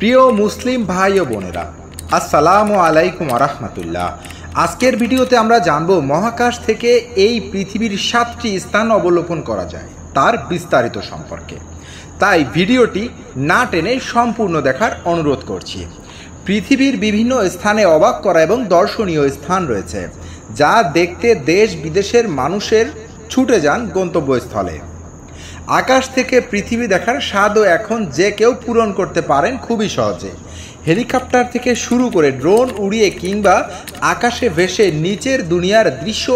প্রিয় মুসলিম ভাই ও বোনেরা, আসসালামু আলাইকুম রাহমাতুল্লাহ। আজকের ভিডিওতে আমরা জানব মহাকাশ থেকে এই পৃথিবীর 7টি স্থান অবলোকন করা যায় তার বিস্তারিত সম্পর্কে। তাই ভিডিওটি না টেনে সম্পূর্ণ দেখার অনুরোধ করছি। পৃথিবীর বিভিন্ন স্থানে অবাক করা এবং দর্শনীয় স্থান রয়েছে, যা দেখতে দেশ বিদেশের মানুষের ছুটে যান গন্তব্যস্থলে। আকাশ থেকে পৃথিবী দেখার স্বাদও এখন যে কেউ পূরণ করতে পারেন খুবই সহজে। হেলিকপ্টার থেকে শুরু করে ড্রোন উড়িয়ে কিংবা আকাশে ভেসে নিচের দুনিয়ার দৃশ্য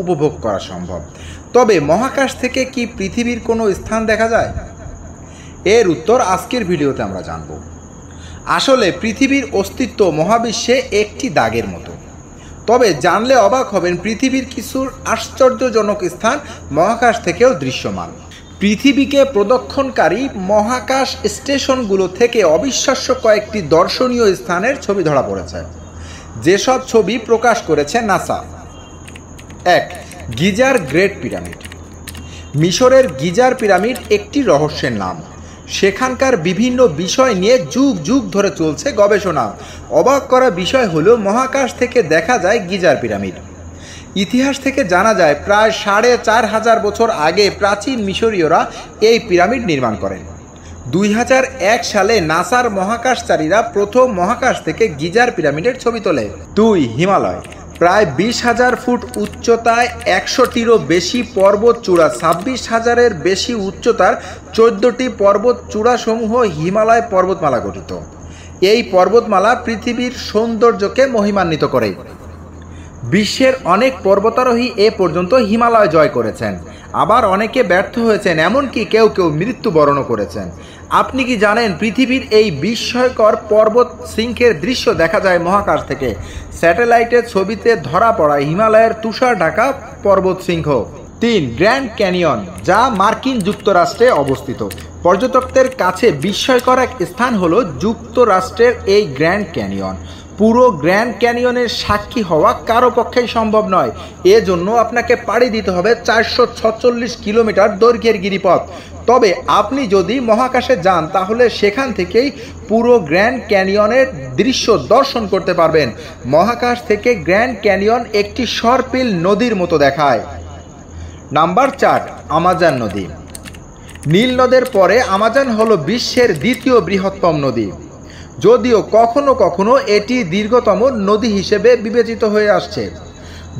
উপভোগ করা সম্ভব। তবে মহাকাশ থেকে কি পৃথিবীর কোনো স্থান দেখা যায়? এর উত্তর আজকের ভিডিওতে আমরা জানব। আসলে পৃথিবীর অস্তিত্ব মহাবিশ্বে একটি দাগের মতো, তবে জানলে অবাক হবেন পৃথিবীর কিছু আশ্চর্যজনক স্থান মহাকাশ থেকেও দৃশ্যমান। পৃথিবীকে প্রদক্ষিণকারী মহাকাশ স্টেশনগুলো থেকে অবিশ্বাস্য কয়েকটি দর্শনীয় স্থানের ছবি ধরা পড়েছে, যেসব ছবি প্রকাশ করেছে নাসা। 1. Geyser great pyramid. মিশরের গিজার পিরামিড একটি রহস্যের নাম। সেখানকার বিভিন্ন বিষয় নিয়ে যুগ যুগ ধরে চলছে গবেষণা। অবাক করা বিষয় হলো মহাকাশ থেকে দেখা যায় গিজার পিরামিড। ইতিহাস থেকে জানা যায় প্রায় 4500 বছর আগে প্রাচীন মিশরীয়রা এই পিরামিড নির্মাণ করেন। 2001 সালে নাসার মহাকাশচারীরা প্রথম মহাকাশ থেকে গিজার পিরামিডের ছবি তোলে। 2. হিমালয়। প্রায় 20,000 ফুট উচ্চতায় 100টিরও বেশি পর্বত চূড়া, 26,000-এর বেশি উচ্চতার 14টি পর্বত চূড়াসমূহ হিমালয় পর্বতমালা গঠিত। এই পর্বতমালা পৃথিবীর সৌন্দর্যকে মহিমান্বিত করে। বিশ্বের অনেক পর্বতারোহী এ পর্যন্ত হিমালয় জয় করেছেন, আবার অনেকে ব্যর্থ হয়েছেন, এমনকি কেউ কেউ মৃত্যুবরণও করেছেন। আপনি কি জানেন পৃথিবীর এই বিস্ময়কর পর্বত শৃঙ্গের দৃশ্য দেখা যায় মহাকাশ থেকে? স্যাটেলাইটের ছবিতে ধরা পড়া হিমালয়ের তুষার ঢাকা পর্বত শৃঙ্গ। 3. গ্র্যান্ড ক্যানিয়ন, যা মার্কিন যুক্তরাষ্ট্রে অবস্থিত। পর্যটকদের কাছে বিস্ময়কর এক স্থান হলো যুক্তরাষ্ট্রের এই গ্র্যান্ড ক্যানিয়ন। পুরো গ্র্যান্ড ক্যানিয়নের সাক্ষী হওয়া কারো পক্ষেই সম্ভব নয়। এজন্য আপনাকে পাড়ি দিতে হবে 446 কিলোমিটার দৈর্ঘ্যের গিরিপথ। তবে আপনি যদি মহাকাশে যান তাহলে সেখান থেকেই পুরো গ্র্যান্ড ক্যানিয়নের দৃশ্য দর্শন করতে পারবেন। মহাকাশ থেকে গ্র্যান্ড ক্যানিয়ন একটি সর্পিল নদীর মতো দেখায়। নাম্বার 4. আমাজন নদী। নীল নদের পরে আমাজন হলো বিশ্বের দ্বিতীয় বৃহত্তম নদী, যদিও কখনো কখনো এটি দীর্ঘতম নদী হিসেবে বিবেচিত হয়ে আসছে।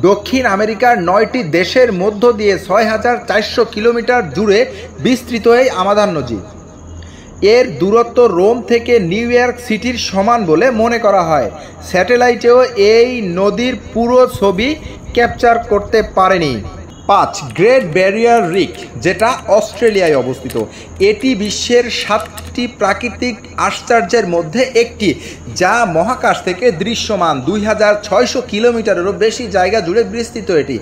দক্ষিণ আমেরিকার 9টি দেশের মধ্য দিয়ে 6400 কিলোমিটার জুড়ে বিস্তৃত এই আমাজন নদী। এর দূরত্ব রোম থেকে নিউ ইয়র্ক সিটির সমান বলে মনে করা হয়। স্যাটেলাইটেও এই নদীর পুরো ছবি ক্যাপচার করতে পারেনি। 5. গ্রেট ব্যারিয়ার রিফ, যেটা অস্ট্রেলিয়ায় অবস্থিত। এটি বিশ্বের 7টি প্রাকৃতিক আশ্চর্যের মধ্যে একটি, যা মহাকাশ থেকে দৃশ্যমান। 2600 কিলোমিটারেরও বেশি জায়গা জুড়ে বিস্তৃত। এটি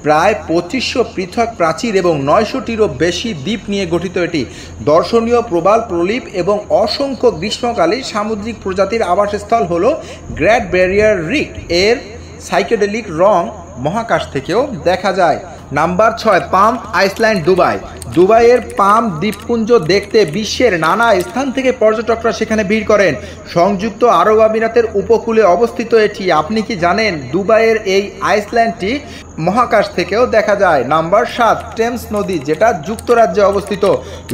প্রায় 2500 পৃথক প্রাচীর এবং 900টিরও বেশি দ্বীপ নিয়ে গঠিত। এটি দর্শনীয় প্রবাল প্রলিপ এবং অসংখ্য গ্রীষ্মকালীন সামুদ্রিক প্রজাতির আবাসস্থল হল গ্রেট ব্যারিয়ার রিফ। এর সাইকেডেলিক রং মহাকাশ থেকেও দেখা যায়। নাম্বার 6. পাম আইল্যান্ড, দুবাই। দুবাইয়ের পাম দ্বীপপুঞ্জ দেখতে বিশ্বের নানা স্থান থেকে পর্যটকরা সেখানে ভিড় করেন। সংযুক্ত আরব আমিরাতের উপকূলে অবস্থিত এটি। আপনি কি জানেন দুবাইয়ের এই আইল্যান্ডটি মহাকাশ থেকেও দেখা যায়? নাম্বার 7. টেমস নদী, যেটা যুক্তরাজ্যে অবস্থিত।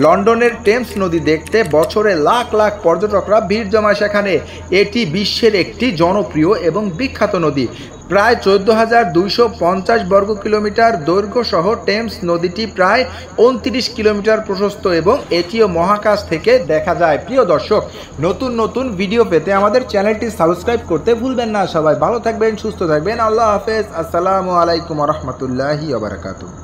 লন্ডনের টেমস নদী দেখতে বছরে লাখ লাখ পর্যটকরা ভিড় জমায় সেখানে। এটি বিশ্বের একটি জনপ্রিয় এবং বিখ্যাত নদী। প্রায় 14,250 বর্গ কিলোমিটার দৈর্ঘ্য সহ টেমস নদীটি প্রায় 29 কিলোমিটার প্রশস্ত এবং এটিও মহাকাশ থেকে দেখা যায়। প্রিয় দর্শক, নতুন নতুন ভিডিও পেতে আমাদের চ্যানেলটি সাবস্ক্রাইব করতে ভুলবেন না। সবাই ভালো থাকবেন, সুস্থ থাকবেন। আল্লাহ হাফেজ। আসসালামু আলাইকুম রহমতুল্লাহি ওয়া বারাকাতুহু।